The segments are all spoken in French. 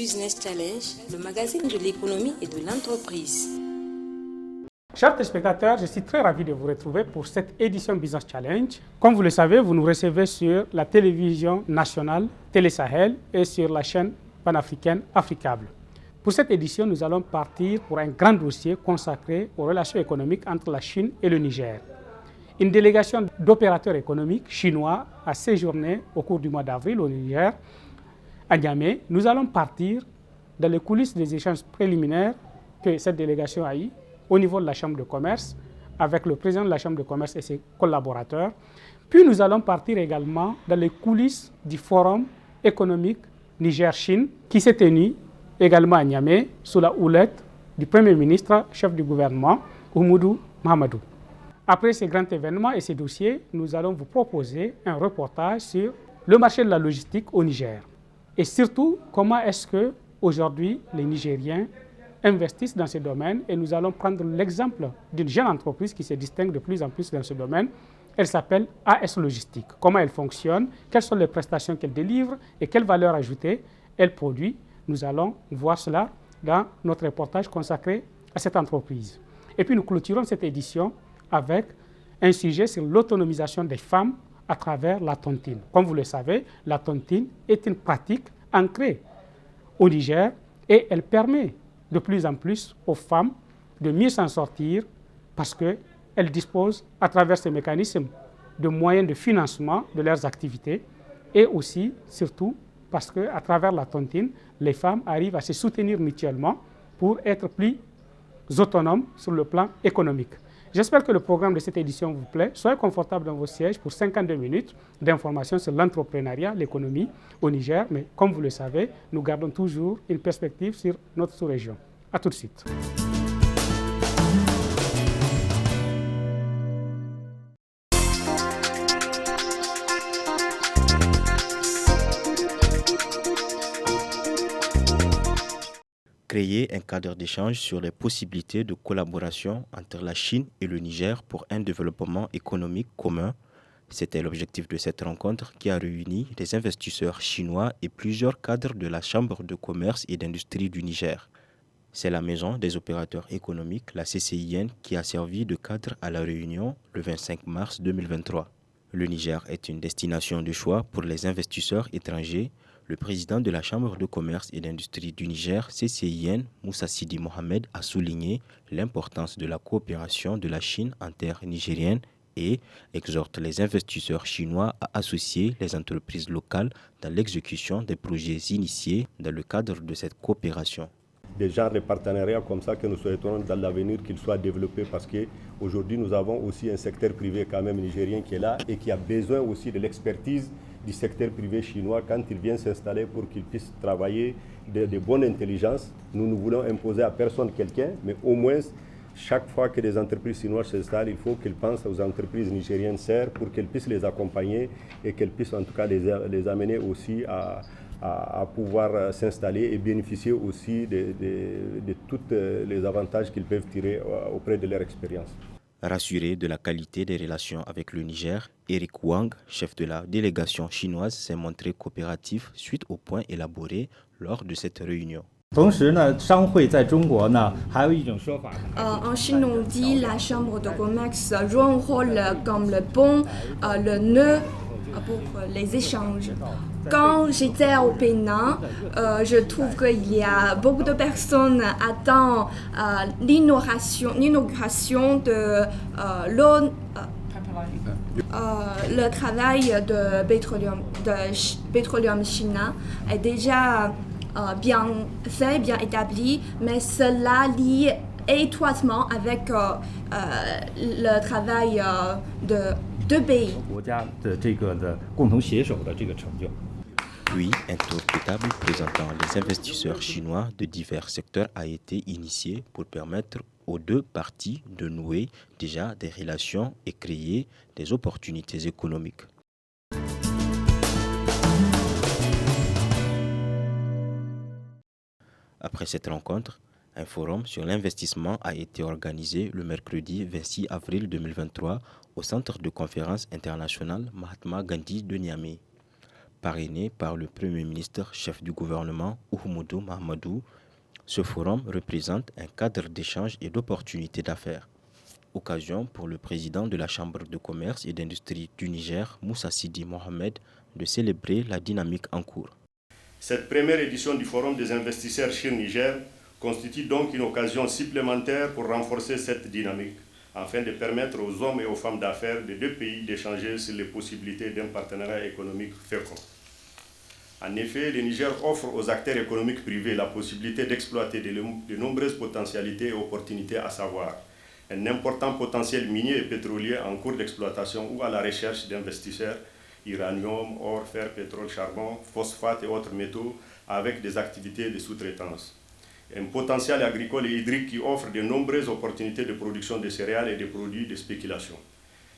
Business Challenge, le magazine de l'économie et de l'entreprise. Chers téléspectateurs, je suis très ravi de vous retrouver pour cette édition Business Challenge. Comme vous le savez, vous nous recevez sur la télévision nationale Télé Sahel et sur la chaîne panafricaine Africable. Pour cette édition, nous allons partir pour un grand dossier consacré aux relations économiques entre la Chine et le Niger. Une délégation d'opérateurs économiques chinois a séjourné au cours du mois d'avril au Niger, à Niamey. Nous allons partir dans les coulisses des échanges préliminaires que cette délégation a eu au niveau de la Chambre de commerce, avec le président de la Chambre de commerce et ses collaborateurs. Puis nous allons partir également dans les coulisses du Forum économique Niger-Chine qui s'est tenu également à Niamey sous la houlette du Premier ministre, chef du gouvernement, Oumoudou Mahamadou. Après ces grands événements et ces dossiers, nous allons vous proposer un reportage sur le marché de la logistique au Niger. Et surtout, comment est-ce qu'aujourd'hui les Nigériens investissent dans ce domaine. Et nous allons prendre l'exemple d'une jeune entreprise qui se distingue de plus en plus dans ce domaine. Elle s'appelle AS Logistique. Comment elle fonctionne, quelles sont les prestations qu'elle délivre et quelle valeur ajoutée elle produit. Nous allons voir cela dans notre reportage consacré à cette entreprise. Et puis nous clôturons cette édition avec un sujet sur l'autonomisation des femmes à travers la tontine. Comme vous le savez, la tontine est une pratique ancrée au Niger et elle permet de plus en plus aux femmes de mieux s'en sortir parce qu'elles disposent à travers ces mécanismes de moyens de financement de leurs activités et aussi, surtout, parce qu'à travers la tontine, les femmes arrivent à se soutenir mutuellement pour être plus autonomes sur le plan économique. J'espère que le programme de cette édition vous plaît. Soyez confortables dans vos sièges pour 52 minutes d'informations sur l'entrepreneuriat, l'économie au Niger. Mais comme vous le savez, nous gardons toujours une perspective sur notre sous-région. A tout de suite. Créer un cadre d'échange sur les possibilités de collaboration entre la Chine et le Niger pour un développement économique commun. C'était l'objectif de cette rencontre qui a réuni des investisseurs chinois et plusieurs cadres de la Chambre de commerce et d'industrie du Niger. C'est la Maison des opérateurs économiques, la CCIN, qui a servi de cadre à la réunion le 25 mars 2023. Le Niger est une destination de choix pour les investisseurs étrangers. Le président de la Chambre de commerce et d'industrie du Niger, CCIN, Moussa Sidi Mohamed, a souligné l'importance de la coopération de la Chine en terre nigérienne et exhorte les investisseurs chinois à associer les entreprises locales dans l'exécution des projets initiés dans le cadre de cette coopération. Des genres de partenariats comme ça que nous souhaitons dans l'avenir qu'ils soient développés parce qu'aujourd'hui nous avons aussi un secteur privé quand même nigérien qui est là et qui a besoin aussi de l'expertise du secteur privé chinois quand il vient s'installer pour qu'il puisse travailler de bonne intelligence. Nous ne voulons imposer à personne quelqu'un, mais au moins chaque fois que des entreprises chinoises s'installent, il faut qu'elles pensent aux entreprises nigériennes serres pour qu'elles puissent les accompagner et qu'elles puissent en tout cas les amener aussi à pouvoir s'installer et bénéficier aussi de tous les avantages qu'ils peuvent tirer auprès de leur expérience. Rassuré de la qualité des relations avec le Niger, Eric Wang, chef de la délégation chinoise, s'est montré coopératif suite aux points élaborés lors de cette réunion. En Chine, on dit la chambre de commerce joue un rôle comme le pont, le nœud pour les échanges. Quand j'étais au Bénin, je trouve qu'il y a beaucoup de personnes attendent l'inauguration de le travail de Petroleum China est déjà bien fait, bien établi, mais cela lie étroitement avec le travail de deux pays. Puis, un tour de table présentant les investisseurs chinois de divers secteurs a été initié pour permettre aux deux parties de nouer déjà des relations et créer des opportunités économiques. Après cette rencontre, un forum sur l'investissement a été organisé le mercredi 26 avril 2023 au Centre de conférence internationale Mahatma Gandhi de Niamey. parrainé par le Premier ministre, chef du gouvernement, Oumoudou Mahamadou. Ce forum représente un cadre d'échange et d'opportunités d'affaires. Occasion pour le président de la Chambre de commerce et d'industrie du Niger, Moussa Sidi Mohamed, de célébrer la dynamique en cours. Cette première édition du Forum des investisseurs Chine-Niger constitue donc une occasion supplémentaire pour renforcer cette dynamique, afin de permettre aux hommes et aux femmes d'affaires des deux pays d'échanger sur les possibilités d'un partenariat économique fécond. En effet, le Niger offre aux acteurs économiques privés la possibilité d'exploiter de nombreuses potentialités et opportunités, à savoir un important potentiel minier et pétrolier en cours d'exploitation ou à la recherche d'investisseurs, uranium, or, fer, pétrole, charbon, phosphate et autres métaux, avec des activités de sous-traitance. Un potentiel agricole et hydrique qui offre de nombreuses opportunités de production de céréales et de produits de spéculation.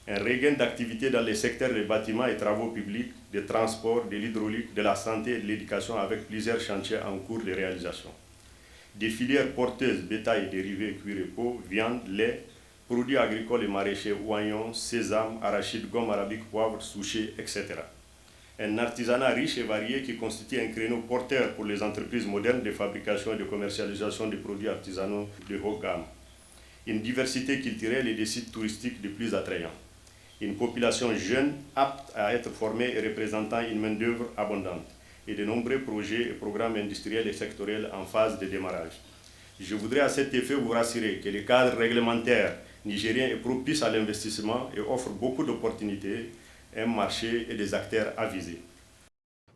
Un regain d'activité dans les secteurs des bâtiments et travaux publics, des transports, de l'hydraulique, de la santé et de l'éducation, avec plusieurs chantiers en cours de réalisation. Des filières porteuses, bétail, dérivés, cuir et peau, viande, lait, produits agricoles et maraîchers, oignons, sésame, arachides, gomme arabique, poivre, souchet, etc. Un artisanat riche et varié qui constitue un créneau porteur pour les entreprises modernes de fabrication et de commercialisation de produits artisanaux de haut gamme. Une diversité culturelle et des sites touristiques de plus attrayants. Une population jeune, apte à être formée et représentant une main-d'œuvre abondante. Et de nombreux projets et programmes industriels et sectoriels en phase de démarrage. Je voudrais à cet effet vous rassurer que le cadre réglementaire nigérien est propice à l'investissement et offre beaucoup d'opportunités, un marché et des acteurs avisés.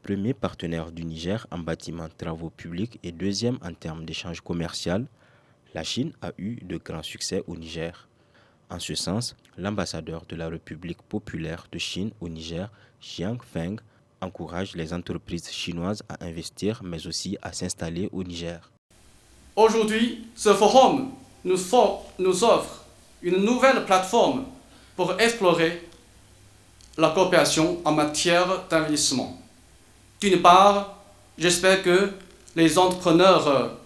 Premier partenaire du Niger en bâtiment travaux publics et deuxième en termes d'échange commercial, la Chine a eu de grands succès au Niger. En ce sens, l'ambassadeur de la République populaire de Chine au Niger, Jiang Feng, encourage les entreprises chinoises à investir, mais aussi à s'installer au Niger. Aujourd'hui, ce forum nous offre une nouvelle plateforme pour explorer la coopération en matière d'investissement. D'une part, j'espère que les entrepreneurs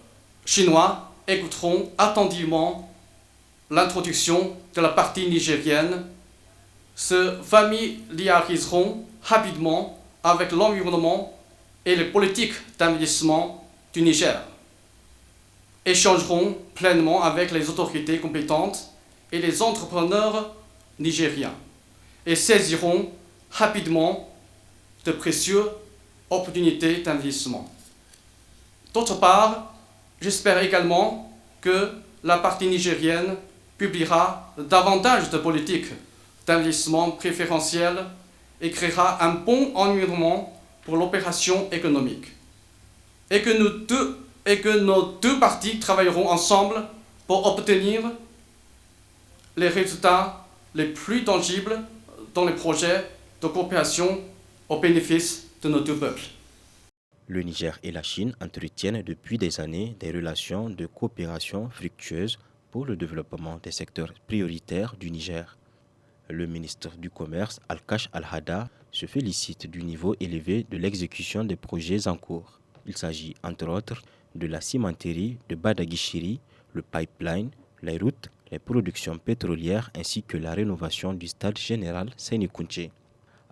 chinois écouteront attentivement l'introduction de la partie nigérienne, se familiariseront rapidement avec l'environnement et les politiques d'investissement du Niger, échangeront pleinement avec les autorités compétentes et les entrepreneurs nigériens et saisiront rapidement de précieuses opportunités d'investissement. D'autre part, j'espère également que la partie nigérienne publiera davantage de politiques d'investissement préférentielles et créera un bon environnement pour l'opération économique. Et que nos deux parties travailleront ensemble pour obtenir les résultats les plus tangibles dans les projets de coopération au bénéfice de nos deux peuples. Le Niger et la Chine entretiennent depuis des années des relations de coopération fructueuses pour le développement des secteurs prioritaires du Niger. Le ministre du Commerce, Al-Kash Al-Hada, se félicite du niveau élevé de l'exécution des projets en cours. Il s'agit, entre autres, de la cimenterie de Badaguichiri, le pipeline, les routes, les productions pétrolières ainsi que la rénovation du stade général Séné-Kountché.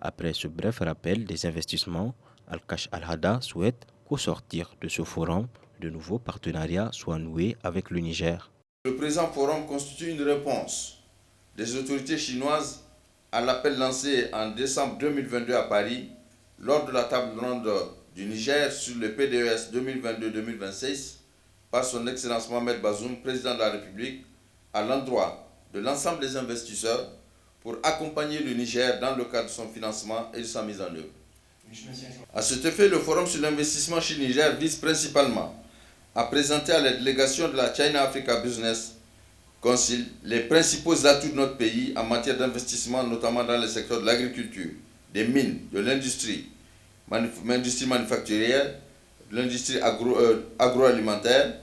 Après ce bref rappel des investissements, Al-Kash Al-Hada souhaite qu'au sortir de ce forum, de nouveaux partenariats soient noués avec le Niger. Le présent forum constitue une réponse des autorités chinoises à l'appel lancé en décembre 2022 à Paris lors de la table ronde du Niger sur le PDES 2022-2026 par son Excellence Mohamed Bazoum, président de la République, à l'endroit de l'ensemble des investisseurs pour accompagner le Niger dans le cadre de son financement et de sa mise en œuvre. À cet effet, le Forum sur l'investissement Chine-Niger vise principalement à présenter à la délégation de la China Africa Business Council les principaux atouts de notre pays en matière d'investissement, notamment dans les secteurs de l'agriculture, des mines, de l'industrie, manufacturière, de l'industrie agroalimentaire,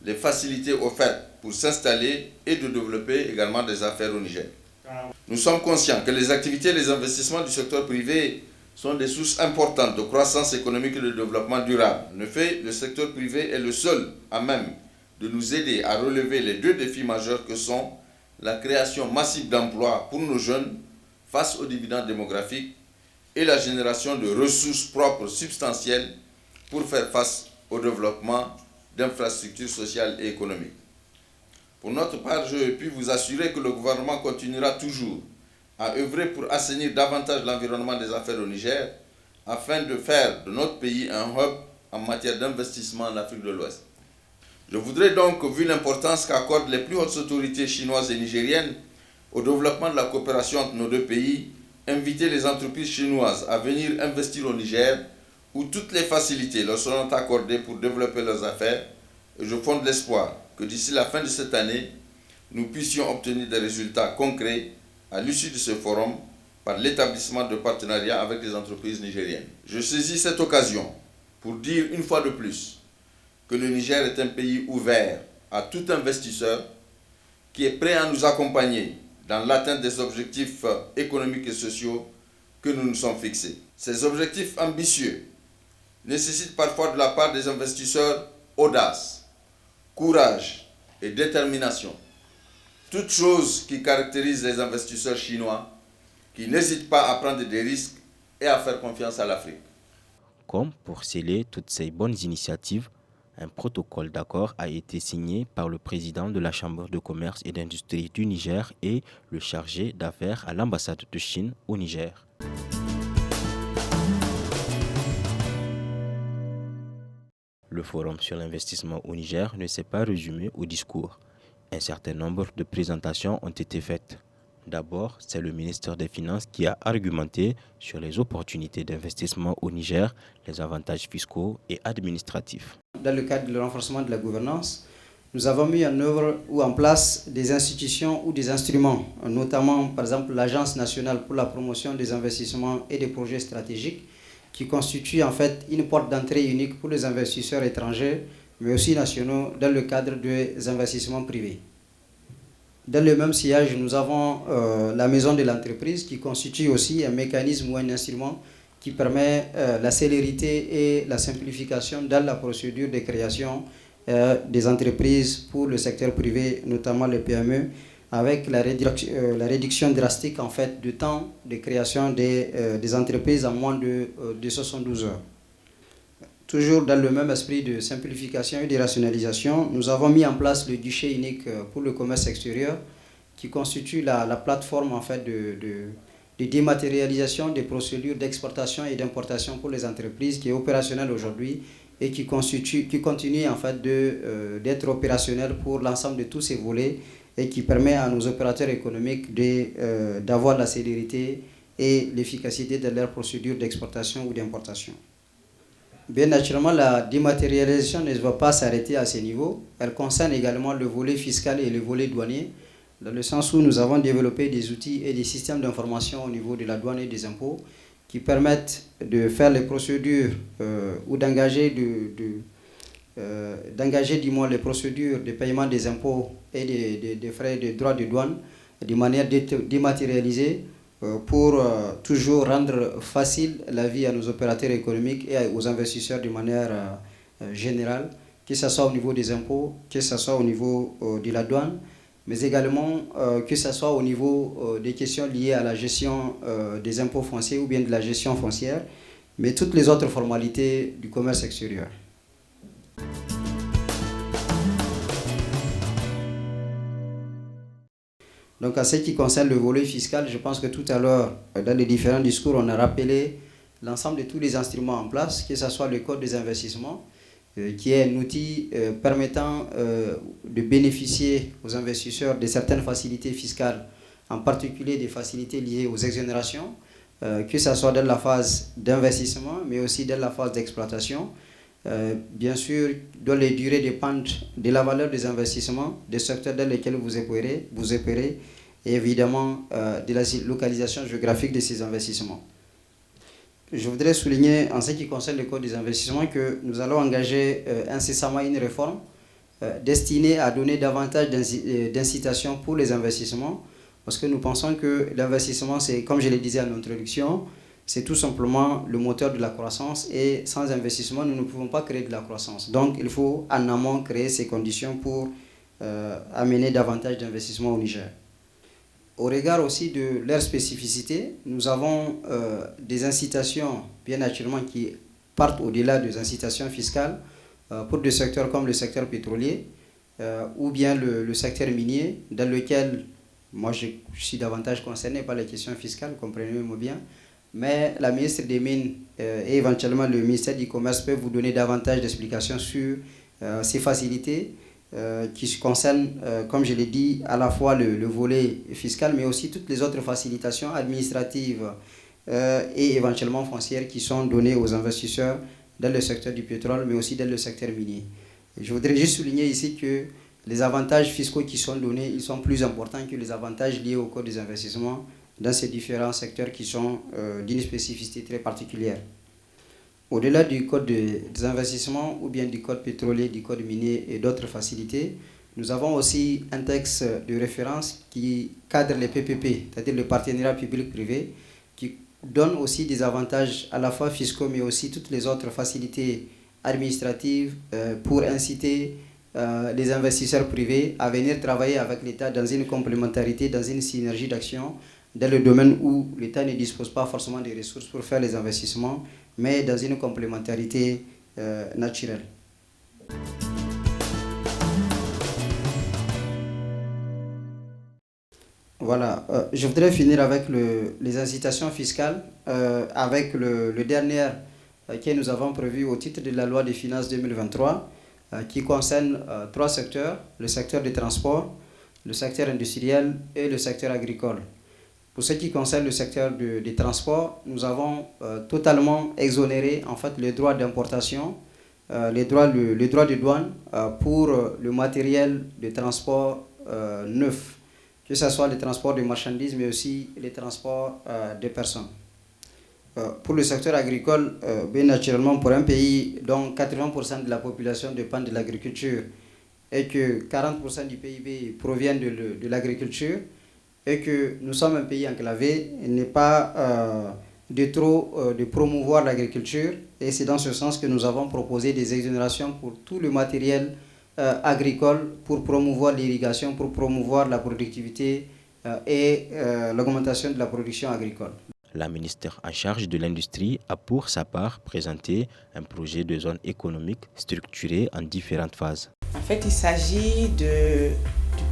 les facilités offertes pour s'installer et de développer également des affaires au Niger. Nous sommes conscients que les activités et les investissements du secteur privé sont des sources importantes de croissance économique et de développement durable. En effet, le secteur privé est le seul à même de nous aider à relever les deux défis majeurs que sont la création massive d'emplois pour nos jeunes face aux dividendes démographiques et la génération de ressources propres substantielles pour faire face au développement d'infrastructures sociales et économiques. Pour notre part, je puis vous assurer que le gouvernement continuera toujours à œuvrer pour assainir davantage l'environnement des affaires au Niger afin de faire de notre pays un hub en matière d'investissement en Afrique de l'Ouest. Je voudrais donc, vu l'importance qu'accordent les plus hautes autorités chinoises et nigériennes au développement de la coopération entre nos deux pays, inviter les entreprises chinoises à venir investir au Niger où toutes les facilités leur seront accordées pour développer leurs affaires, et je fonde l'espoir que d'ici la fin de cette année, nous puissions obtenir des résultats concrets à l'issue de ce forum par l'établissement de partenariats avec les entreprises nigériennes. Je saisis cette occasion pour dire une fois de plus que le Niger est un pays ouvert à tout investisseur qui est prêt à nous accompagner dans l'atteinte des objectifs économiques et sociaux que nous nous sommes fixés. Ces objectifs ambitieux nécessitent parfois de la part des investisseurs audace, courage et détermination. Toutes choses qui caractérisent les investisseurs chinois qui n'hésitent pas à prendre des risques et à faire confiance à l'Afrique. Comme pour sceller toutes ces bonnes initiatives, un protocole d'accord a été signé par le président de la Chambre de commerce et d'industrie du Niger et le chargé d'affaires à l'ambassade de Chine au Niger. Le forum sur l'investissement au Niger ne s'est pas résumé au discours. Un certain nombre de présentations ont été faites. D'abord, c'est le ministère des Finances qui a argumenté sur les opportunités d'investissement au Niger, les avantages fiscaux et administratifs. Dans le cadre du renforcement de la gouvernance, nous avons mis en œuvre ou en place des institutions ou des instruments, notamment par exemple l'Agence nationale pour la promotion des investissements et des projets stratégiques, qui constitue en fait une porte d'entrée unique pour les investisseurs étrangers, mais aussi nationaux, dans le cadre des investissements privés. Dans le même sillage, nous avons la maison de l'entreprise qui constitue aussi un mécanisme ou un instrument qui permet la célérité et la simplification dans la procédure de création des entreprises pour le secteur privé, notamment les PME, avec la réduction drastique en fait, du temps de création des entreprises en moins de 72 heures. Toujours dans le même esprit de simplification et de rationalisation, nous avons mis en place le guichet unique pour le commerce extérieur qui constitue la plateforme en fait, de dématérialisation des procédures d'exportation et d'importation pour les entreprises qui est opérationnelle aujourd'hui et qui continue en fait, d'être opérationnelle pour l'ensemble de tous ces volets et qui permet à nos opérateurs économiques d'avoir la célérité et l'efficacité de leurs procédures d'exportation ou d'importation. Bien naturellement, la dématérialisation ne va pas s'arrêter à ce niveau. Elle concerne également le volet fiscal et le volet douanier, dans le sens où nous avons développé des outils et des systèmes d'information au niveau de la douane et des impôts qui permettent de faire les procédures ou d'engager du moins les procédures de paiement des impôts et des frais de droits de douane de manière dématérialisée pour toujours rendre facile la vie à nos opérateurs économiques et aux investisseurs de manière générale, que ce soit au niveau des impôts, que ce soit au niveau de la douane, mais également que ce soit au niveau des questions liées à la gestion des impôts fonciers ou bien de la gestion foncière, mais toutes les autres formalités du commerce extérieur. Donc, en ce qui concerne le volet fiscal, je pense que tout à l'heure, dans les différents discours, on a rappelé l'ensemble de tous les instruments en place, que ce soit le Code des investissements, qui est un outil permettant de bénéficier aux investisseurs de certaines facilités fiscales, en particulier des facilités liées aux exonérations, que ce soit dans la phase d'investissement, mais aussi dans la phase d'exploitation. Bien sûr, dont les durées dépendent de la valeur des investissements, des secteurs dans lesquels vous opérez et évidemment de la localisation géographique de ces investissements. Je voudrais souligner en ce qui concerne le Code des investissements que nous allons engager incessamment une réforme destinée à donner davantage d'incitation pour les investissements parce que nous pensons que l'investissement, c'est, comme je le disais en introduction, c'est tout simplement le moteur de la croissance et sans investissement, nous ne pouvons pas créer de la croissance. Donc, il faut en amont créer ces conditions pour amener davantage d'investissements au Niger. au regard aussi de leurs spécificités, nous avons des incitations, bien naturellement, qui partent au-delà des incitations fiscales pour des secteurs comme le secteur pétrolier ou bien le secteur minier, dans lequel moi je suis davantage concerné par les questions fiscales, comprenez-moi bien, mais la ministre des Mines et éventuellement le ministère du Commerce peuvent vous donner davantage d'explications sur ces facilités qui concernent, comme je l'ai dit, à la fois le volet fiscal, mais aussi toutes les autres facilitations administratives et éventuellement foncières qui sont données aux investisseurs dans le secteur du pétrole, mais aussi dans le secteur minier. Et je voudrais juste souligner ici que les avantages fiscaux qui sont donnés, ils sont plus importants que les avantages liés au code des investissements dans ces différents secteurs qui sont d'une spécificité très particulière. Au-delà du code des investissements ou bien du code pétrolier, du code minier et d'autres facilités, nous avons aussi un texte de référence qui cadre les PPP, c'est-à-dire le partenariat public-privé, qui donne aussi des avantages à la fois fiscaux mais aussi toutes les autres facilités administratives pour inciter les investisseurs privés à venir travailler avec l'État dans une complémentarité, dans une synergie d'action, dans le domaine où l'État ne dispose pas forcément des ressources pour faire les investissements, mais dans une complémentarité naturelle. Voilà, je voudrais finir avec les incitations fiscales, avec le dernier que nous avons prévu au titre de la loi des finances 2023, qui concerne 3 secteurs, le secteur des transports, le secteur industriel et le secteur agricole. Pour ce qui concerne le secteur des transports, nous avons totalement exonéré en fait les droits d'importation, les droits de douane pour le matériel de transport neuf, que ce soit les transports de marchandises mais aussi les transports de personnes. Pour le secteur agricole, bien naturellement, pour un pays dont 80% de la population dépend de l'agriculture et que 40% du PIB provient de l'agriculture, et que nous sommes un pays enclavé, il n'est pas de promouvoir l'agriculture, et c'est dans ce sens que nous avons proposé des exonérations pour tout le matériel agricole pour promouvoir l'irrigation, pour promouvoir la productivité et l'augmentation de la production agricole. La ministre en charge de l'industrie a pour sa part présenté un projet de zone économique structuré en différentes phases. En fait, il s'agit du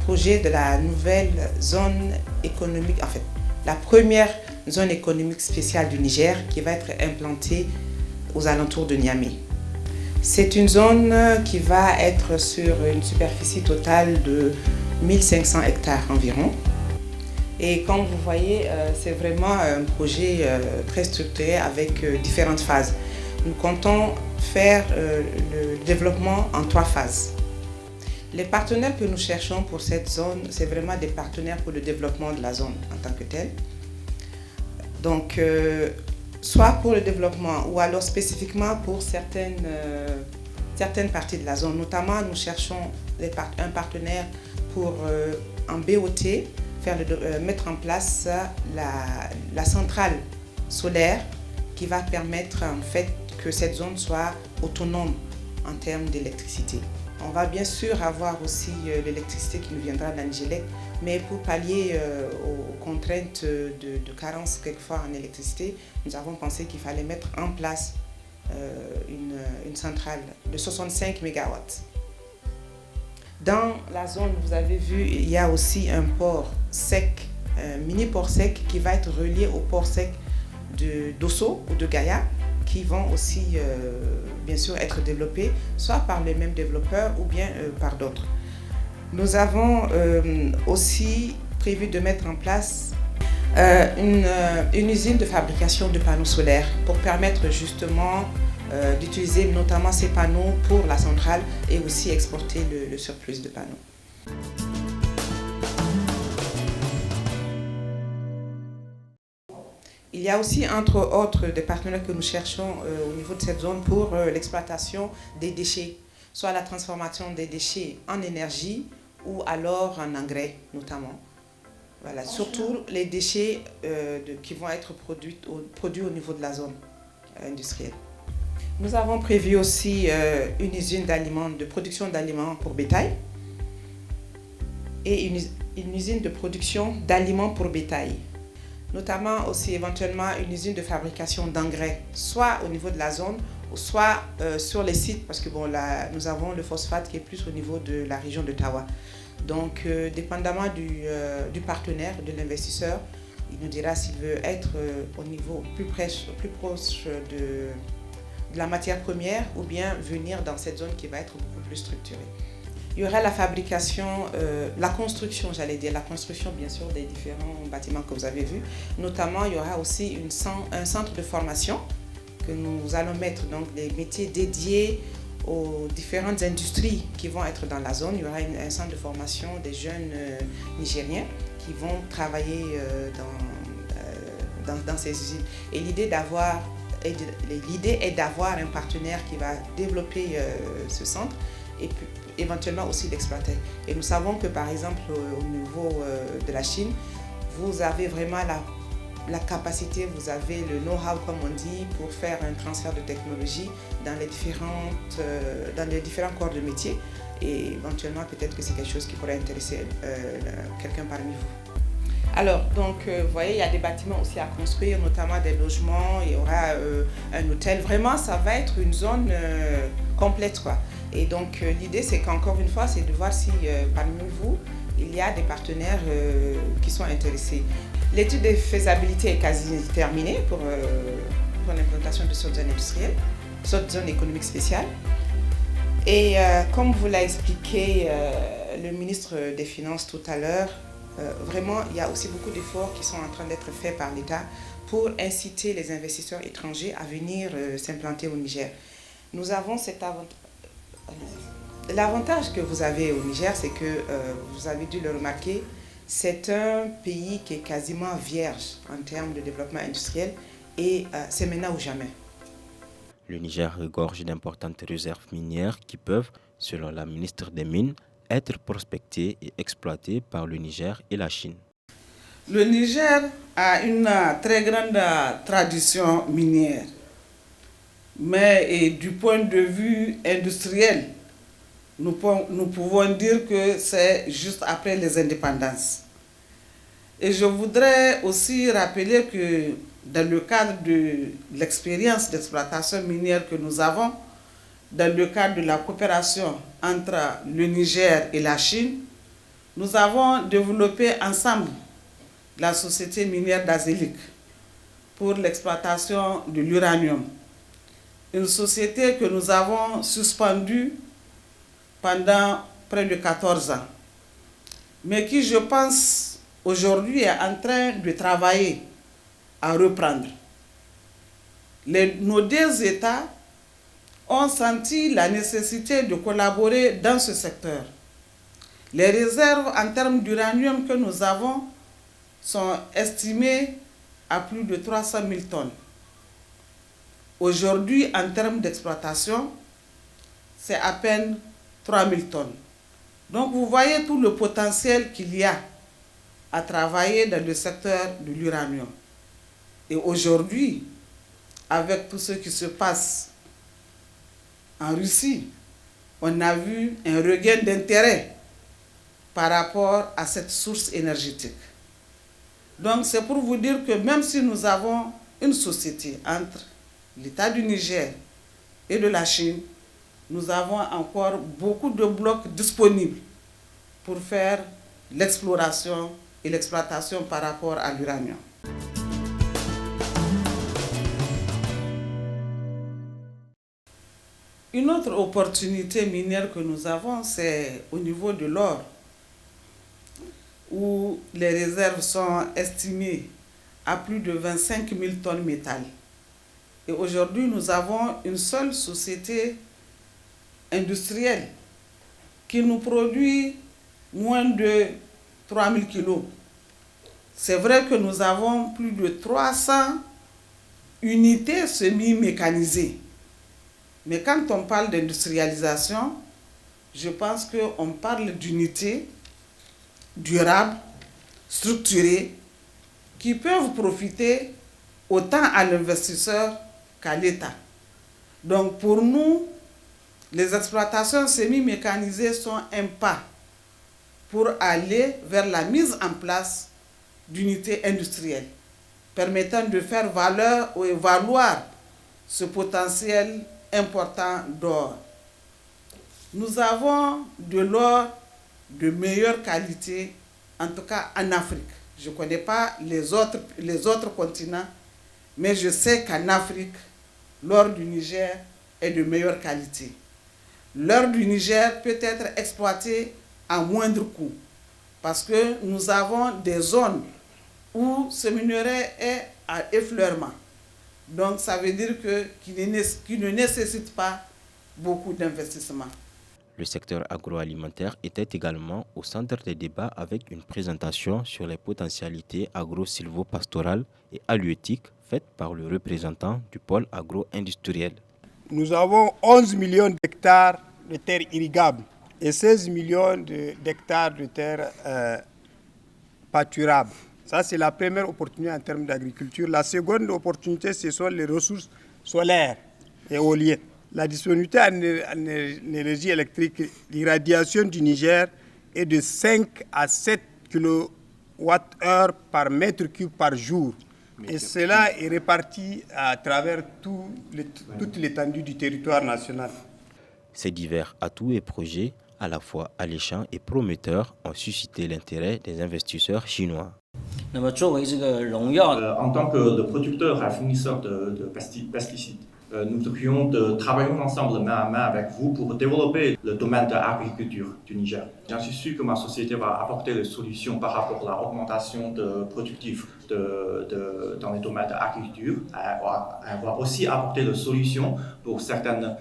projet de la nouvelle zone économique, en fait, la première zone économique spéciale du Niger qui va être implantée aux alentours de Niamey. C'est une zone qui va être sur une superficie totale de 1500 hectares environ. Et comme vous voyez, c'est vraiment un projet très structuré avec différentes phases. Nous comptons faire le développement en 3 phases. Les partenaires que nous cherchons pour cette zone, c'est vraiment des partenaires pour le développement de la zone en tant que telle. Donc, soit pour le développement ou alors spécifiquement pour certaines parties de la zone. Notamment, nous cherchons un partenaire pour en BOT, mettre en place la centrale solaire qui va permettre en fait que cette zone soit autonome en termes d'électricité. On va bien sûr avoir aussi l'électricité qui nous viendra d'Angélec, mais pour pallier aux contraintes de carence quelquefois en électricité, nous avons pensé qu'il fallait mettre en place une centrale de 65 MW. Dans la zone, vous avez vu, il y a aussi un port sec, un mini port sec qui va être relié au port sec de Dosso ou de Gaïa, qui vont aussi bien sûr être développés, soit par les mêmes développeurs ou bien par d'autres. Nous avons aussi prévu de mettre en place une usine de fabrication de panneaux solaires pour permettre justement d'utiliser notamment ces panneaux pour la centrale et aussi exporter le surplus de panneaux. Il y a aussi, entre autres, des partenaires que nous cherchons au niveau de cette zone pour l'exploitation des déchets, soit la transformation des déchets en énergie ou alors en engrais notamment. Voilà, surtout les déchets qui vont être produits au niveau de la zone industrielle. Nous avons prévu aussi une usine d'aliments, de production d'aliments pour bétail et une usine de production d'aliments pour bétail, notamment aussi éventuellement une usine de fabrication d'engrais, soit au niveau de la zone, ou soit sur les sites, parce que bon, là, nous avons le phosphate qui est plus au niveau de la région de Tawa. Donc, dépendamment du partenaire, de l'investisseur, il nous dira s'il veut être au niveau plus proche de la matière première ou bien venir dans cette zone qui va être beaucoup plus structurée. Il y aura la fabrication, la construction, la construction bien sûr des différents bâtiments que vous avez vus. Notamment, il y aura aussi un centre de formation que nous allons mettre, donc des métiers dédiés aux différentes industries qui vont être dans la zone. Il y aura un centre de formation des jeunes Nigériens qui vont travailler dans ces usines. Et l'idée est d'avoir un partenaire qui va développer ce centre et puis éventuellement aussi l'exploiter. Et nous savons que par exemple au niveau de la Chine, vous avez vraiment la capacité, vous avez le know-how comme on dit pour faire un transfert de technologie dans les différents corps de métier et éventuellement peut-être que c'est quelque chose qui pourrait intéresser quelqu'un parmi vous. Alors donc vous voyez, il y a des bâtiments aussi à construire, notamment des logements, il y aura un hôtel. Vraiment ça va être une zone complète quoi. Et donc l'idée c'est qu'encore une fois c'est de voir si parmi vous il y a des partenaires qui sont intéressés. L'étude de faisabilité est quasi terminée pour l'implantation de cette zone industrielle, cette zone économique spéciale. Et comme vous l'a expliqué le ministre des Finances tout à l'heure, vraiment il y a aussi beaucoup d'efforts qui sont en train d'être faits par l'État pour inciter les investisseurs étrangers à venir s'implanter au Niger. Nous avons cet avantage. L'avantage que vous avez au Niger, c'est que vous avez dû le remarquer, c'est un pays qui est quasiment vierge en termes de développement industriel et c'est maintenant ou jamais. Le Niger regorge d'importantes réserves minières qui peuvent, selon la ministre des Mines, être prospectées et exploitées par le Niger et la Chine. Le Niger a une très grande tradition minière, mais du point de vue industriel, nous pouvons dire que c'est juste après les indépendances. Et je voudrais aussi rappeler que dans le cadre de l'expérience d'exploitation minière que nous avons, dans le cadre de la coopération entre le Niger et la Chine, nous avons développé ensemble la société minière d'Azélique pour l'exploitation de l'uranium. Une société que nous avons suspendue pendant près de 14 ans, mais qui, je pense, aujourd'hui est en train de travailler à reprendre. Nos deux États ont senti la nécessité de collaborer dans ce secteur. Les réserves en termes d'uranium que nous avons sont estimées à plus de 300 000 tonnes. Aujourd'hui, en termes d'exploitation, c'est à peine 3 000 tonnes. Donc vous voyez tout le potentiel qu'il y a à travailler dans le secteur de l'uranium. Et aujourd'hui, avec tout ce qui se passe en Russie, on a vu un regain d'intérêt par rapport à cette source énergétique. Donc c'est pour vous dire que même si nous avons une société entre l'État du Niger et de la Chine, nous avons encore beaucoup de blocs disponibles pour faire l'exploration et l'exploitation par rapport à l'uranium. Une autre opportunité minière que nous avons, c'est au niveau de l'or, où les réserves sont estimées à plus de 25 000 tonnes métal. Et aujourd'hui, nous avons une seule société industrielle qui nous produit moins de 3 000 kilos. C'est vrai que nous avons plus de 300 unités semi-mécanisées. Mais quand on parle d'industrialisation, je pense qu'on parle d'unités durables, structurées, qui peuvent profiter autant à l'investisseur qu'à l'État. Donc pour nous, les exploitations semi-mécanisées sont un pas pour aller vers la mise en place d'unités industrielles permettant de faire valoir ce potentiel important d'or. Nous avons de l'or de meilleure qualité, en tout cas en Afrique. Je ne connais pas les autres continents, mais je sais qu'en Afrique, l'or du Niger est de meilleure qualité. L'or du Niger peut être exploité à moindre coût parce que nous avons des zones où ce minerai est à effleurement. Donc ça veut dire qu'il ne nécessite pas beaucoup d'investissement. Le secteur agroalimentaire était également au centre des débats avec une présentation sur les potentialités agro-silvopastorales et halieutiques faite par le représentant du pôle agro-industriel. Nous avons 11 millions d'hectares de terres irrigables et 16 millions d'hectares de terres pâturables. Ça, c'est la première opportunité en termes d'agriculture. La seconde opportunité, ce sont les ressources solaires et éoliennes. La disponibilité en énergie électrique, l'irradiation du Niger est de 5 à 7 kWh par mètre cube par jour. Et cela est réparti à travers toute l'étendue du territoire national. Ces divers atouts et projets, à la fois alléchants et prometteurs, ont suscité l'intérêt des investisseurs chinois. En tant que producteur et fournisseur de pesticides, nous devrions travailler ensemble main à main avec vous pour développer le domaine de l'agriculture du Niger. J'en suis sûr que ma société va apporter des solutions par rapport à l'augmentation productive dans les domaines de l'agriculture. Elle va aussi apporter des solutions pour certains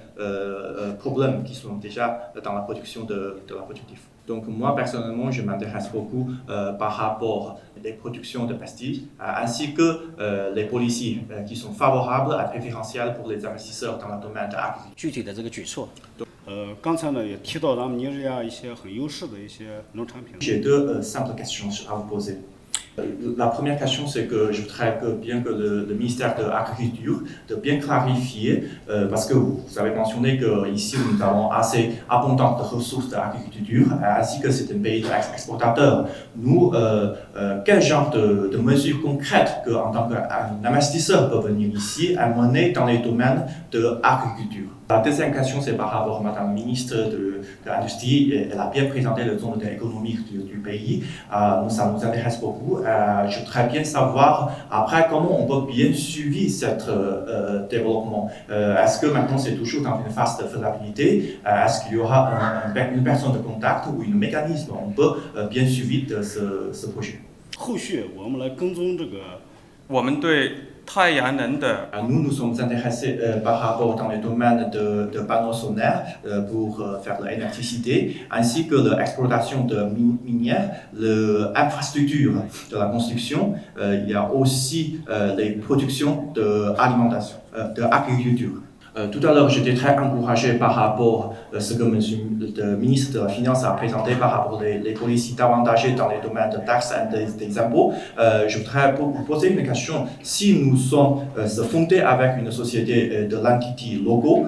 problèmes qui sont déjà dans la production de la productive. Donc moi, personnellement, je m'intéresse beaucoup par rapport aux productions de pesticides, ainsi que les policiers qui sont favorables et préférentiels pour les investisseurs dans le domaine de l'agriculture. J'ai deux simples questions à vous poser. La première question, c'est que je voudrais que le ministère de l'Agriculture de bien clarifier, parce que vous avez mentionné qu'ici nous avons assez abondante de ressources de l'agriculture, ainsi que c'est un pays exportateur. Nous, quel genre de mesures concrètes en tant qu'investisseur peut venir ici et mener dans les domaines de l'agriculture? La deuxième question, c'est par rapport à Madame la ministre de l'Industrie. Elle a bien présenté le zone économique du pays. Ça nous intéresse beaucoup. Je voudrais bien savoir, après, comment on peut bien suivre ce développement. Est-ce que maintenant c'est toujours dans une phase de faisabilité? Est-ce qu'il y aura une personne de contact ou un mécanisme? On peut bien suivre ce projet. Nous nous sommes intéressés par rapport dans le domaine de panneaux solaires pour faire l'électricité, ainsi que l'exploitation de minières, l'infrastructure de la construction. Il y a aussi les productions d'alimentation, d'agriculture. Tout à l'heure, j'étais très encouragé par rapport à ce que le ministre de la Finance a présenté par rapport aux policiers avantagés dans les domaines de taxes et des impôts. Je voudrais vous poser une question. Si nous sommes fondés avec une société de l'entité locaux,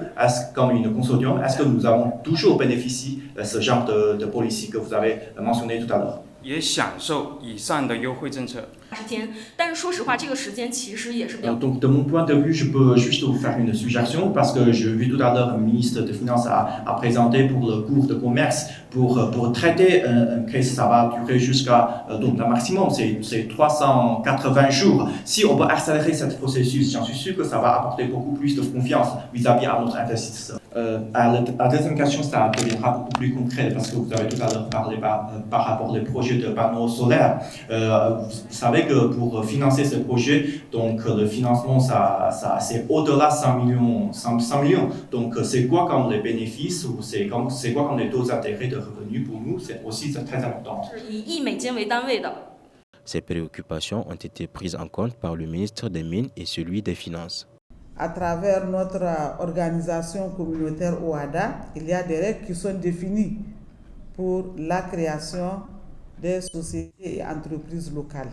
comme une consortium, est-ce que nous avons toujours bénéficié de ce genre de policy que vous avez mentionné tout à l'heure? Donc, de mon point de vue, je peux juste vous faire une suggestion parce que j'ai vu tout à l'heure le ministre des Finances a présenté pour le cours de commerce pour traiter un case, ça va durer jusqu'à donc le maximum, c'est 380 jours. Si on peut accélérer ce processus, j'en suis sûr que ça va apporter beaucoup plus de confiance vis-à-vis à notre investisseur. La deuxième question, ça deviendra beaucoup plus concret parce que vous avez tout à l'heure parlé par rapport aux projets de panneaux solaires. Vous savez que pour financer ce projet, donc le financement, c'est au-delà de 100 millions. Donc c'est quoi comme les bénéfices ou c'est quoi comme les taux d'intérêt de revenus pour nous? C'est aussi très important. Ces préoccupations ont été prises en compte par le ministre des Mines et celui des Finances. À travers notre organisation communautaire OADA, il y a des règles qui sont définies pour la création des sociétés et entreprises locales.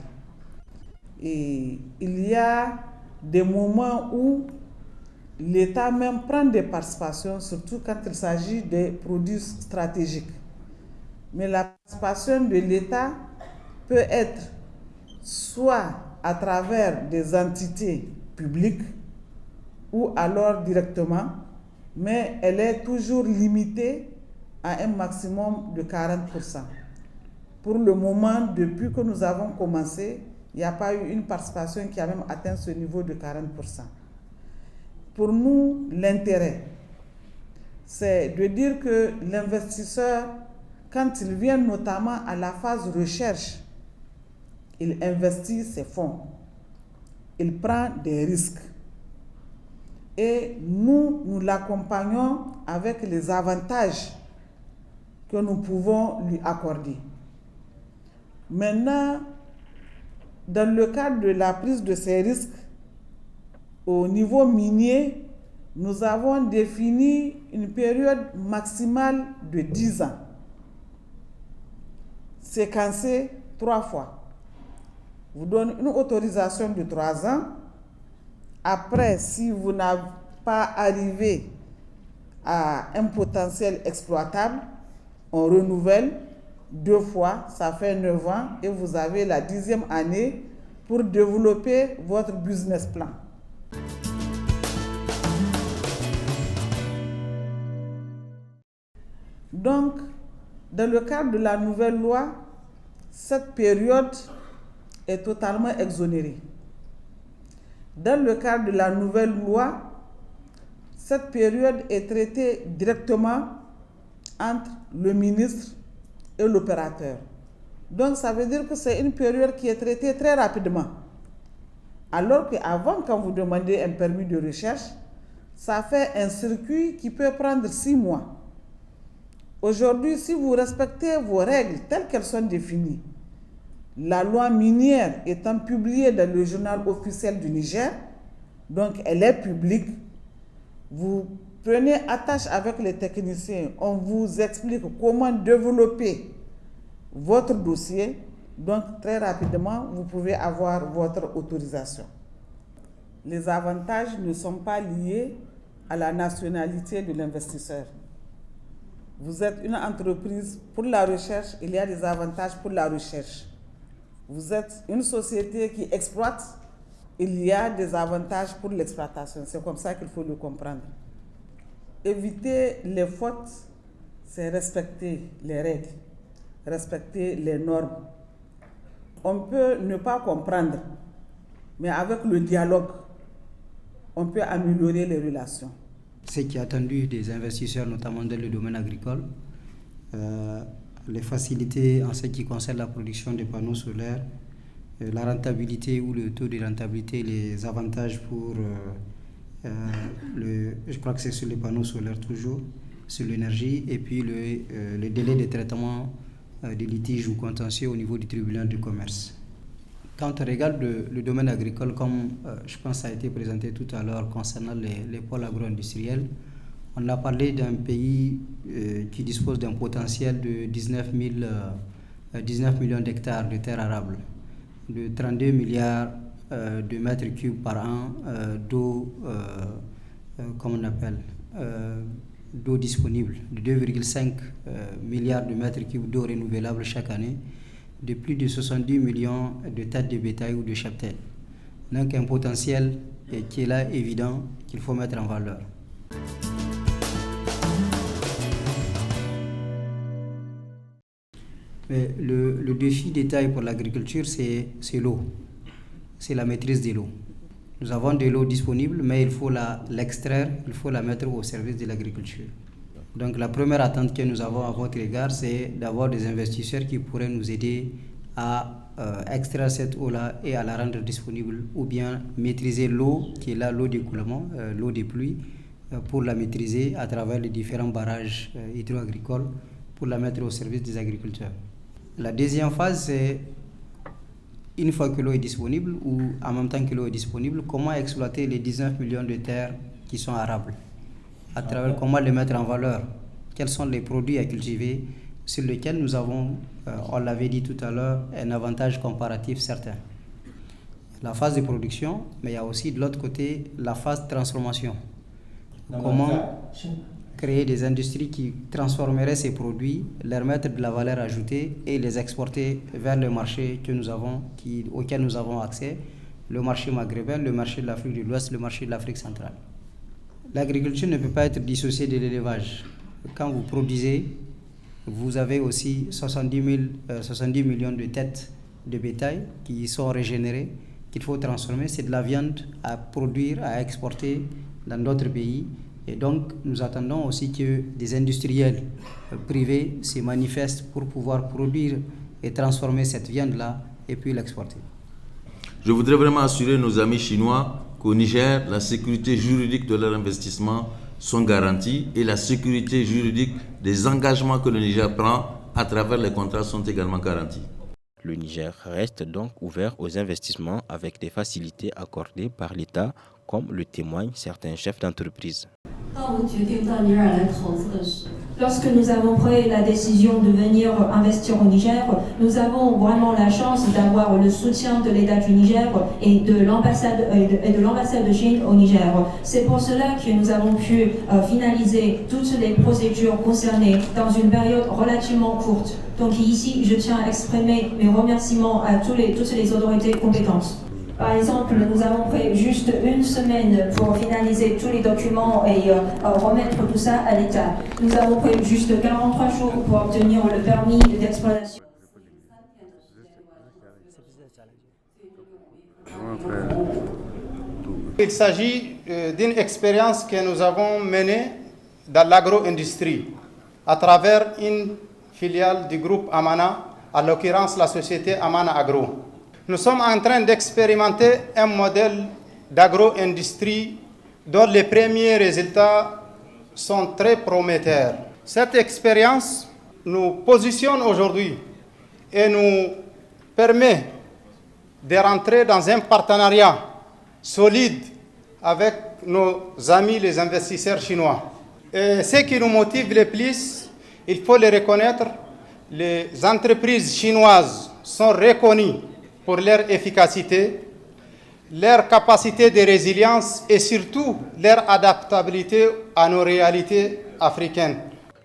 Et il y a des moments où l'État même prend des participations, surtout quand il s'agit des produits stratégiques. Mais il y a des moments où l'État même prend des participations, surtout quand il s'agit des produits stratégiques. Mais il y a des moments où l'État même prend des participations, surtout quand il s'agit des produits stratégiques. Mais il y a des moments où l'État même prend des participations, surtout quand il s'agit des produits stratégiques. mais la participation de l'État peut être soit à travers des entités publiques ou alors directement, mais elle est toujours limitée à un maximum de 40%. Pour le moment, depuis que nous avons commencé, il n'y a pas eu une participation qui a même atteint ce niveau de 40%. Pour nous, l'intérêt, c'est de dire que l'investisseur, quand il vient notamment à la phase recherche, il investit ses fonds, il prend des risques. Et nous l'accompagnons avec les avantages que nous pouvons lui accorder. Maintenant, dans le cadre de la prise de ces risques, au niveau minier, nous avons défini une période maximale de 10 ans, séquencée 3 fois. Vous donne une autorisation de 3 ans. Après, si vous n'avez pas arrivé à un potentiel exploitable, on renouvelle 2 fois, ça fait 9 ans, et vous avez la 10e année pour développer votre business plan. Donc, dans le cadre de la nouvelle loi, cette période est totalement exonérée. Dans le cadre de la nouvelle loi, cette période est traitée directement entre le ministre et l'opérateur. Donc, ça veut dire que c'est une période qui est traitée très rapidement. Alors qu'avant, quand vous demandez un permis de recherche, ça fait un circuit qui peut prendre 6 mois. Aujourd'hui, si vous respectez vos règles telles qu'elles sont définies, la loi minière étant publiée dans le journal officiel du Niger, donc elle est publique, vous prenez attache avec les techniciens, on vous explique comment développer votre dossier, donc très rapidement, vous pouvez avoir votre autorisation. Les avantages ne sont pas liés à la nationalité de l'investisseur. Vous êtes une entreprise pour la recherche, il y a des avantages pour la recherche. Vous êtes une société qui exploite, il y a des avantages pour l'exploitation. C'est comme ça qu'il faut le comprendre. Éviter les fautes, c'est respecter les règles, respecter les normes. On peut ne pas comprendre, mais avec le dialogue, on peut améliorer les relations. Ce qui est attendu des investisseurs, notamment dans le domaine agricole, les facilités en ce qui concerne la production des panneaux solaires, la rentabilité ou le taux de rentabilité, les avantages pour je crois que c'est sur les panneaux solaires toujours, sur l'énergie, et puis le délai de traitement des litiges ou contentieux au niveau du tribunal de commerce. Quand on regarde le domaine agricole, comme je pense que ça a été présenté tout à l'heure concernant les pôles agro-industriels, on a parlé d'un pays qui dispose d'un potentiel de 19 millions d'hectares de terres arables, de 32 milliards de mètres cubes par an d'eau, comme on appelle, d'eau disponible, de 2,5 milliards de mètres cubes d'eau renouvelable chaque année, de plus de 70 millions de têtes de bétail ou de cheptel. Donc un potentiel qui est là évident qu'il faut mettre en valeur. Mais le défi de taille pour l'agriculture, c'est l'eau. C'est la maîtrise de l'eau. Nous avons de l'eau disponible, mais il faut l'extraire, il faut la mettre au service de l'agriculture. Donc la première attente que nous avons à votre égard, c'est d'avoir des investisseurs qui pourraient nous aider à extraire cette eau-là et à la rendre disponible, ou bien maîtriser l'eau qui est là, l'eau d'écoulement, l'eau des pluies, pour la maîtriser à travers les différents barrages hydro-agricoles pour la mettre au service des agriculteurs. La deuxième phase, c'est une fois que l'eau est disponible ou en même temps que l'eau est disponible, comment exploiter les 19 millions de terres qui sont arables, à travers comment les mettre en valeur, quels sont les produits à cultiver sur lesquels nous avons, on l'avait dit tout à l'heure, un avantage comparatif certain. La phase de production, mais il y a aussi de l'autre côté la phase de transformation. créer des industries qui transformeraient ces produits, leur mettre de la valeur ajoutée et les exporter vers le marché auquel nous avons accès, le marché maghrébin, le marché de l'Afrique de l'Ouest, le marché de l'Afrique centrale. L'agriculture ne peut pas être dissociée de l'élevage. Quand vous produisez, vous avez aussi 70 millions de têtes de bétail qui sont régénérées, qu'il faut transformer. C'est de la viande à produire, à exporter dans d'autres pays. Et donc, nous attendons aussi que des industriels privés se manifestent pour pouvoir produire et transformer cette viande-là et puis l'exporter. Je voudrais vraiment assurer nos amis chinois qu'au Niger, la sécurité juridique de leur investissement sont garanties et la sécurité juridique des engagements que le Niger prend à travers les contrats sont également garanties. Le Niger reste donc ouvert aux investissements avec des facilités accordées par l'État, comme le témoignent certains chefs d'entreprise. Lorsque nous avons pris la décision de venir investir au Niger, nous avons vraiment la chance d'avoir le soutien de l'État du Niger et de l'ambassade de Chine au Niger. C'est pour cela que nous avons pu finaliser toutes les procédures concernées dans une période relativement courte. Donc ici, je tiens à exprimer mes remerciements à toutes les autorités compétentes. Par exemple, nous avons pris juste une semaine pour finaliser tous les documents et remettre tout ça à l'État. Nous avons pris juste 43 jours pour obtenir le permis d'exploitation. Il s'agit d'une expérience que nous avons menée dans l'agro-industrie à travers une filiale du groupe Amana, à l'occurrence la société Amana Agro. Nous sommes en train d'expérimenter un modèle d'agro-industrie dont les premiers résultats sont très prometteurs. Cette expérience nous positionne aujourd'hui et nous permet de rentrer dans un partenariat solide avec nos amis les investisseurs chinois. Et ce qui nous motive le plus, il faut le reconnaître, les entreprises chinoises sont reconnues pour leur efficacité, leur capacité de résilience et surtout leur adaptabilité à nos réalités africaines.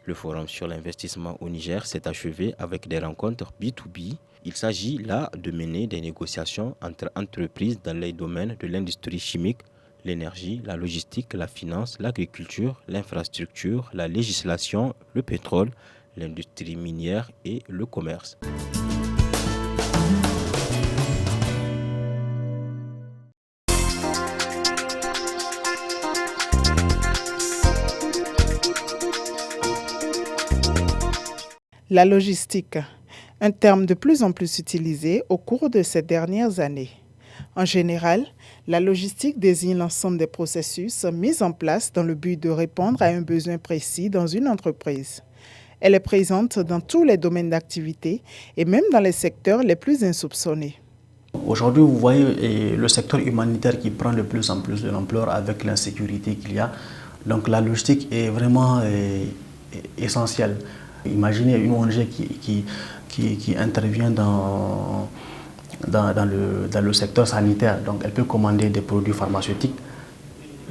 Le forum sur l'investissement au Niger s'est achevé avec des rencontres B2B. Il s'agit là de mener des négociations entre entreprises dans les domaines de l'industrie chimique, l'énergie, la logistique, la finance, l'agriculture, l'infrastructure, la législation, le pétrole, l'industrie minière et le commerce. La logistique, un terme de plus en plus utilisé au cours de ces dernières années. En général, la logistique désigne l'ensemble des processus mis en place dans le but de répondre à un besoin précis dans une entreprise. Elle est présente dans tous les domaines d'activité et même dans les secteurs les plus insoupçonnés. Aujourd'hui, vous voyez le secteur humanitaire qui prend de plus en plus de l'ampleur avec l'insécurité qu'il y a. Donc la logistique est vraiment essentielle. Imaginez une ONG qui intervient dans le secteur sanitaire. Donc elle peut commander des produits pharmaceutiques.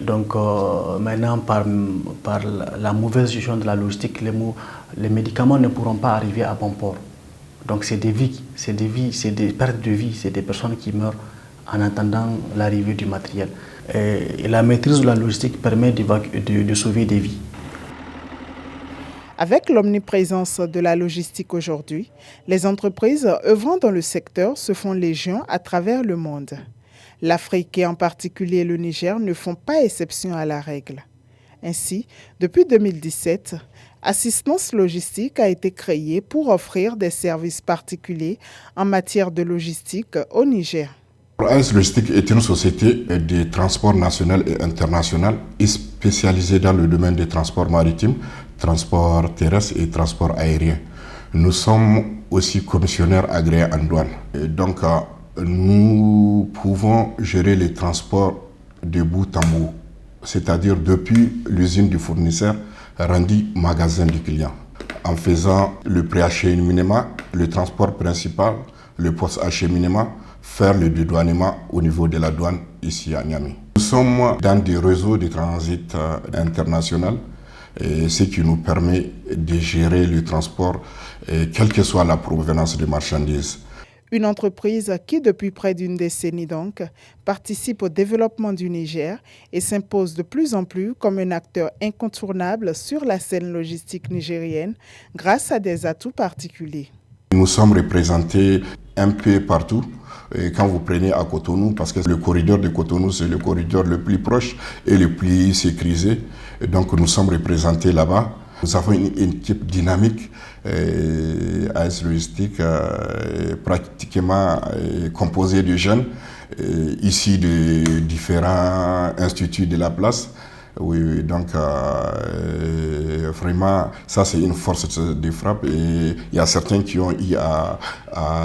Donc maintenant, par la mauvaise gestion de la logistique, les médicaments ne pourront pas arriver à bon port. Donc c'est des vies, c'est des pertes de vie, c'est des personnes qui meurent en attendant l'arrivée du matériel. Et la maîtrise de la logistique permet de sauver des vies. Avec l'omniprésence de la logistique aujourd'hui, les entreprises œuvrant dans le secteur se font légion à travers le monde. L'Afrique et en particulier le Niger ne font pas exception à la règle. Ainsi, depuis 2017, Assistance Logistique a été créée pour offrir des services particuliers en matière de logistique au Niger. AS Logistique est une société de transport national et international spécialisée dans le domaine des transports maritimes, transport terrestre et transport aérien. Nous sommes aussi commissionnaires agréés en douane. Et donc, nous pouvons gérer les transports de bout en bout, c'est-à-dire depuis l'usine du fournisseur rendu magasin du client, en faisant le pré-acheminement, le transport principal, le post-acheminement, faire le dédouanement au niveau de la douane ici à Niamey. Nous sommes dans des réseaux de transit international et ce qui nous permet de gérer le transport, quelle que soit la provenance des marchandises. Une entreprise qui, depuis près d'une décennie donc, participe au développement du Niger et s'impose de plus en plus comme un acteur incontournable sur la scène logistique nigérienne grâce à des atouts particuliers. Nous sommes représentés un peu partout. Et quand vous prenez à Cotonou, parce que le corridor de Cotonou, c'est le corridor le plus proche et le plus sécurisé. Et donc nous sommes représentés là-bas. Nous avons une équipe dynamique, AS Logistique, pratiquement composée de jeunes, ici de différents instituts de la place. Oui, donc vraiment, ça c'est une force de frappe et il y a certains qui ont eu à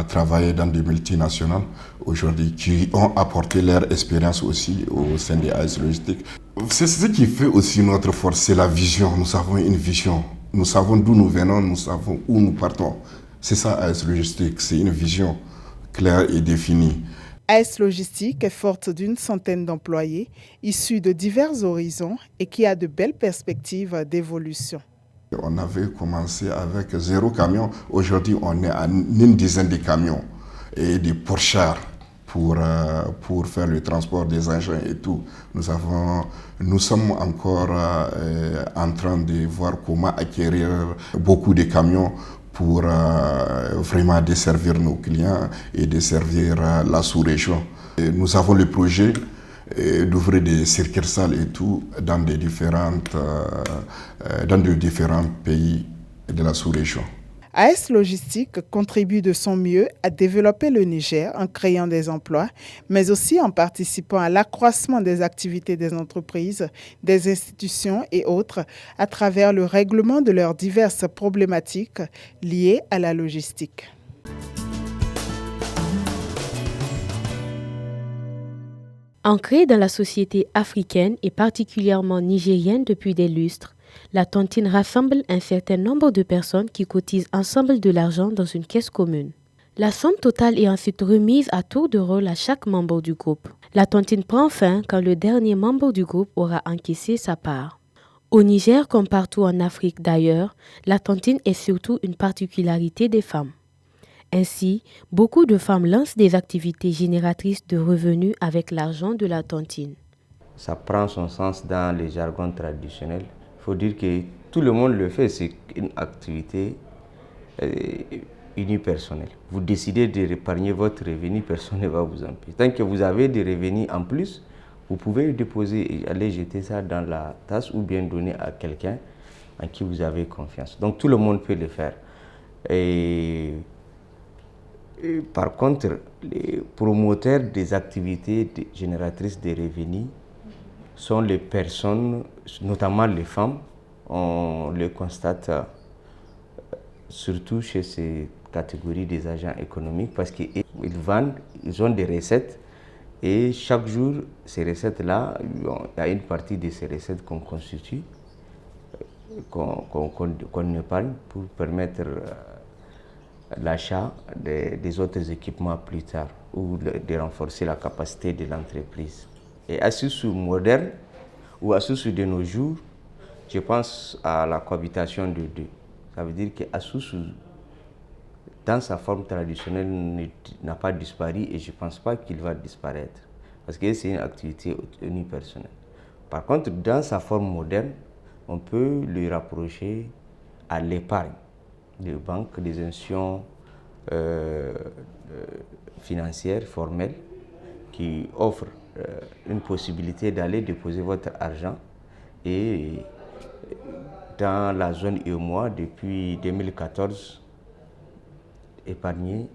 travailler dans des multinationales aujourd'hui, qui ont apporté leur expérience aussi au sein des AS Logistique. C'est ce qui fait aussi notre force, c'est la vision. Nous avons une vision, nous savons d'où nous venons, nous savons où nous partons. C'est ça AS Logistique, c'est une vision claire et définie. AS Logistique est forte d'une centaine d'employés, issus de divers horizons et qui a de belles perspectives d'évolution. On avait commencé avec 0 camion, aujourd'hui on est à une dizaine de camions et des porcheurs pour faire le transport des engins et tout. Nous sommes encore en train de voir comment acquérir beaucoup de camions pour vraiment desservir nos clients et desservir la sous-région. Nous avons le projet d'ouvrir des succursales et tout dans les différents pays de la sous-région. AS Logistique contribue de son mieux à développer le Niger en créant des emplois, mais aussi en participant à l'accroissement des activités des entreprises, des institutions et autres à travers le règlement de leurs diverses problématiques liées à la logistique. Ancrée dans la société africaine et particulièrement nigérienne depuis des lustres, la tontine rassemble un certain nombre de personnes qui cotisent ensemble de l'argent dans une caisse commune. La somme totale est ensuite remise à tour de rôle à chaque membre du groupe. La tontine prend fin quand le dernier membre du groupe aura encaissé sa part. Au Niger, comme partout en Afrique d'ailleurs, la tontine est surtout une particularité des femmes. Ainsi, beaucoup de femmes lancent des activités génératrices de revenus avec l'argent de la tontine. Ça prend son sens dans les jargons traditionnels. Il faut dire que tout le monde le fait, c'est une activité unipersonnelle. Vous décidez de épargner votre revenu, personne ne va vous empêcher. Tant que vous avez des revenus en plus, vous pouvez le déposer et aller jeter ça dans la tasse ou bien donner à quelqu'un en qui vous avez confiance. Donc tout le monde peut le faire. Et par contre, les promoteurs des activités génératrices de revenus sont les personnes, notamment les femmes. On le constate surtout chez ces catégories des agents économiques parce qu'ils vendent, ils ont des recettes et chaque jour, ces recettes-là, il y a une partie de ces recettes qu'on constitue, qu'on épargne pour permettre l'achat des autres équipements plus tard ou de renforcer la capacité de l'entreprise. Et Asusu moderne ou Asusu de nos jours, je pense à la cohabitation de deux. Ça veut dire que Asusu, dans sa forme traditionnelle, n'a pas disparu et je ne pense pas qu'il va disparaître parce que c'est une activité unipersonnelle. Par contre, dans sa forme moderne, on peut le rapprocher à l'épargne des banques, des institutions financières formelles qui offrent une possibilité d'aller déposer votre argent et dans la zone UEMOA depuis 2014, épargner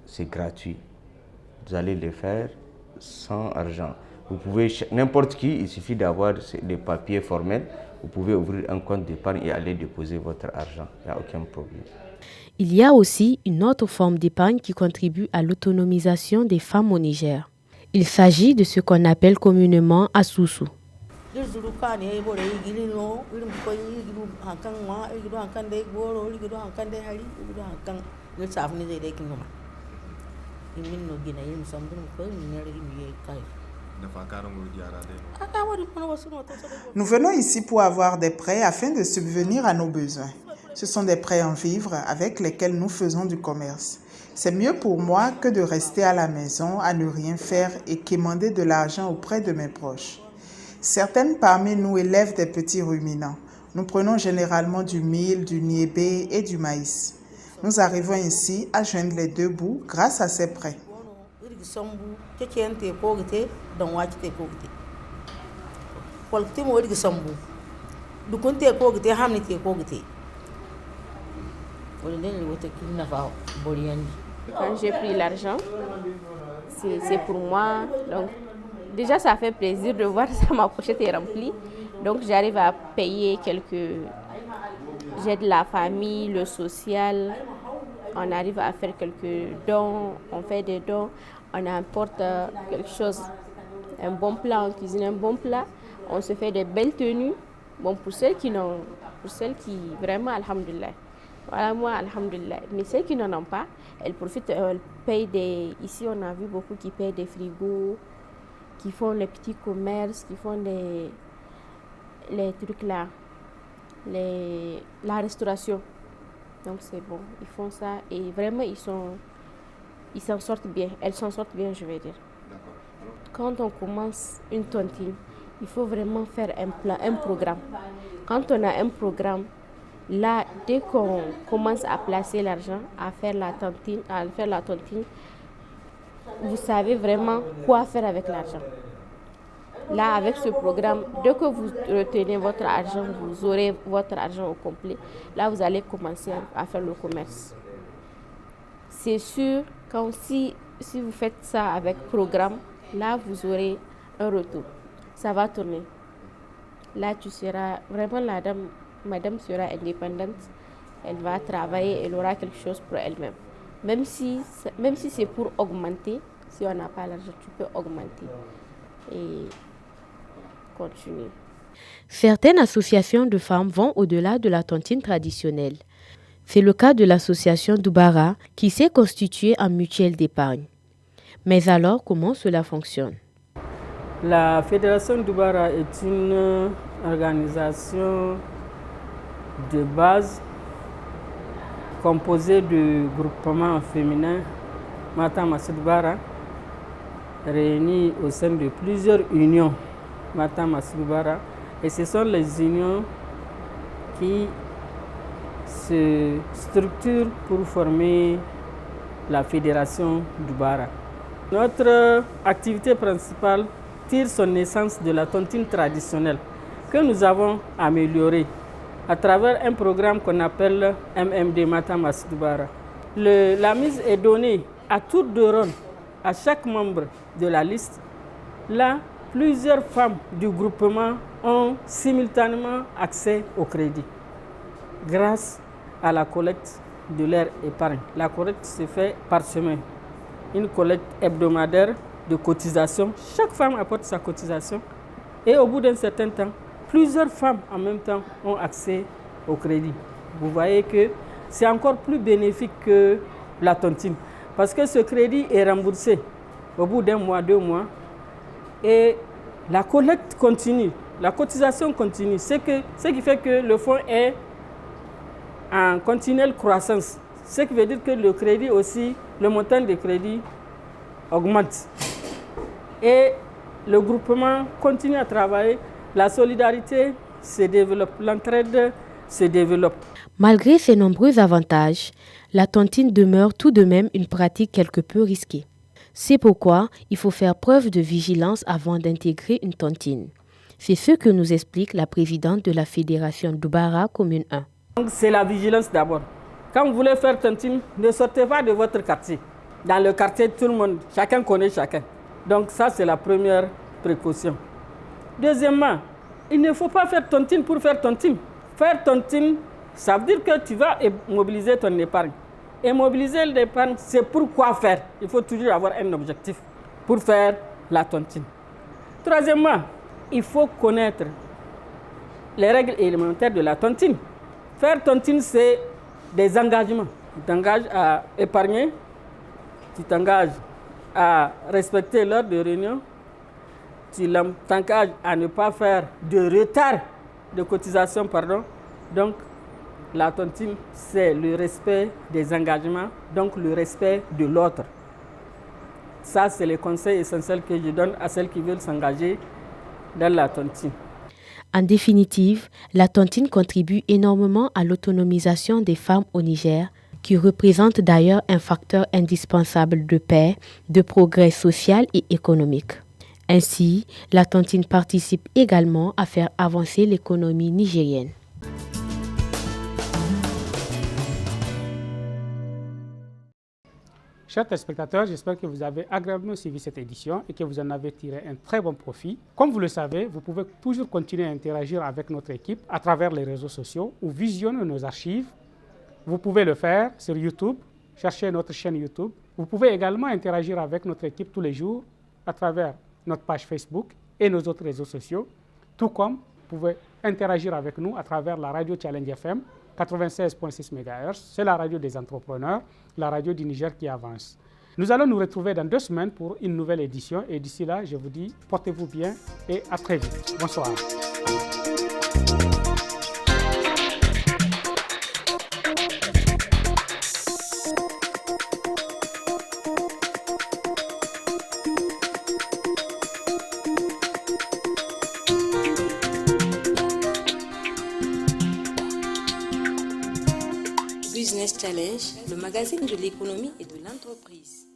c'est gratuit. Vous allez le faire sans argent. Vous pouvez, n'importe qui, il suffit d'avoir des papiers formels, vous pouvez ouvrir un compte d'épargne et aller déposer votre argent. Il n'y a aucun problème. Il y a aussi une autre forme d'épargne qui contribue à l'autonomisation des femmes au Niger. Il s'agit de ce qu'on appelle communément Asusu. Nous venons ici pour avoir des prêts afin de subvenir à nos besoins. Ce sont des prêts en vivres avec lesquels nous faisons du commerce. C'est mieux pour moi que de rester à la maison à ne rien faire et quémander de l'argent auprès de mes proches. Certaines parmi nous élèvent des petits ruminants. Nous prenons généralement du mil, du niébé et du maïs. Nous arrivons ainsi à joindre les deux bouts grâce à ces prêts. Quand j'ai pris l'argent, c'est pour moi. Donc, déjà, ça fait plaisir de voir ça, ma pochette est remplie. Donc, j'arrive à payer j'aide la famille, le social. On arrive à faire quelques dons, on fait des dons, on apporte quelque chose, un bon plat, on cuisine un bon plat, on se fait des belles tenues. Bon, pour celles qui vraiment, alhamdulillah. Voilà, moi, alhamdulillah. Mais celles qui n'en ont pas, elles profitent, elles payent des... Ici, on a vu beaucoup qui payent des frigos, qui font les petits commerces, qui font les trucs là, la restauration. Donc c'est bon, ils font ça et vraiment ils s'en sortent bien. Elles s'en sortent bien, je vais dire. Quand on commence une tontine, il faut vraiment faire un plan, un programme. Quand on a un programme, là, dès qu'on commence à placer l'argent, à faire la tontine, vous savez vraiment quoi faire avec l'argent. Là, avec ce programme, dès que vous retenez votre argent, vous aurez votre argent au complet. Là, vous allez commencer à faire le commerce. C'est sûr, si vous faites ça avec programme, là, vous aurez un retour. Ça va tourner. Là, tu seras vraiment madame sera indépendante. Elle va travailler, elle aura quelque chose pour elle-même. Même si c'est pour augmenter, si on n'a pas l'argent, tu peux augmenter et continuer. Certaines associations de femmes vont au-delà de la tontine traditionnelle. C'est le cas de l'association Doubara qui s'est constituée en mutuelle d'épargne. Mais alors, comment cela fonctionne? La Fédération Doubara est une organisation de base composée de groupements féminins Mata Massoudbara réunis au sein de plusieurs unions Mata Massoudbara, et ce sont les unions qui se structurent pour former la Fédération Doubara. Notre activité principale tire son essence de la tontine traditionnelle que nous avons améliorée à travers un programme qu'on appelle MMD Mata Massoudbara. La mise est donnée à tour de rôle à chaque membre de la liste. Là, plusieurs femmes du groupement ont simultanément accès au crédit grâce à la collecte de leur épargne. La collecte se fait par semaine. Une collecte hebdomadaire de cotisation. Chaque femme apporte sa cotisation et au bout d'un certain temps, plusieurs femmes en même temps ont accès au crédit. Vous voyez que c'est encore plus bénéfique que la tontine parce que ce crédit est remboursé au bout d'un mois, 2 mois et la collecte continue, la cotisation continue. Ce qui fait que le fonds est en continuelle croissance. Ce qui veut dire que le crédit aussi, le montant de crédit augmente. Et le groupement continue à travailler. La solidarité se développe, l'entraide se développe. Malgré ces nombreux avantages, la tontine demeure tout de même une pratique quelque peu risquée. C'est pourquoi il faut faire preuve de vigilance avant d'intégrer une tontine. C'est ce que nous explique la présidente de la Fédération Doubara Commune 1. C'est la vigilance d'abord. Quand vous voulez faire tontine, ne sortez pas de votre quartier. Dans le quartier, tout le monde, chacun connaît chacun. Donc ça, c'est la première précaution. Deuxièmement, il ne faut pas faire tontine pour faire tontine. Faire tontine, ça veut dire que tu vas mobiliser ton épargne. Et mobiliser l'épargne, c'est pour quoi faire. Il faut toujours avoir un objectif pour faire la tontine. Troisièmement, il faut connaître les règles élémentaires de la tontine. Faire tontine, c'est des engagements. Tu t'engages à épargner, tu t'engages à respecter l'heure de réunion, t'engage à ne pas faire de retard de cotisation, donc la tontine, c'est le respect des engagements, donc le respect de l'autre. Ça, c'est le conseil essentiel que je donne à celles qui veulent s'engager dans la tontine. En définitive, la tontine contribue énormément à l'autonomisation des femmes au Niger, qui représente d'ailleurs un facteur indispensable de paix, de progrès social et économique. Ainsi, la tontine participe également à faire avancer l'économie nigérienne. Chers téléspectateurs, j'espère que vous avez agréablement suivi cette édition et que vous en avez tiré un très bon profit. Comme vous le savez, vous pouvez toujours continuer à interagir avec notre équipe à travers les réseaux sociaux ou visionner nos archives. Vous pouvez le faire sur YouTube, cherchez notre chaîne YouTube. Vous pouvez également interagir avec notre équipe tous les jours à travers notre page Facebook et nos autres réseaux sociaux. Tout comme vous pouvez interagir avec nous à travers la radio Challenge FM 96.6 MHz. C'est la radio des entrepreneurs, la radio du Niger qui avance. Nous allons nous retrouver dans 2 semaines pour une nouvelle édition. Et d'ici là, je vous dis, portez-vous bien et à très vite. Bonsoir. Business Challenge, le magazine de l'économie et de l'entreprise.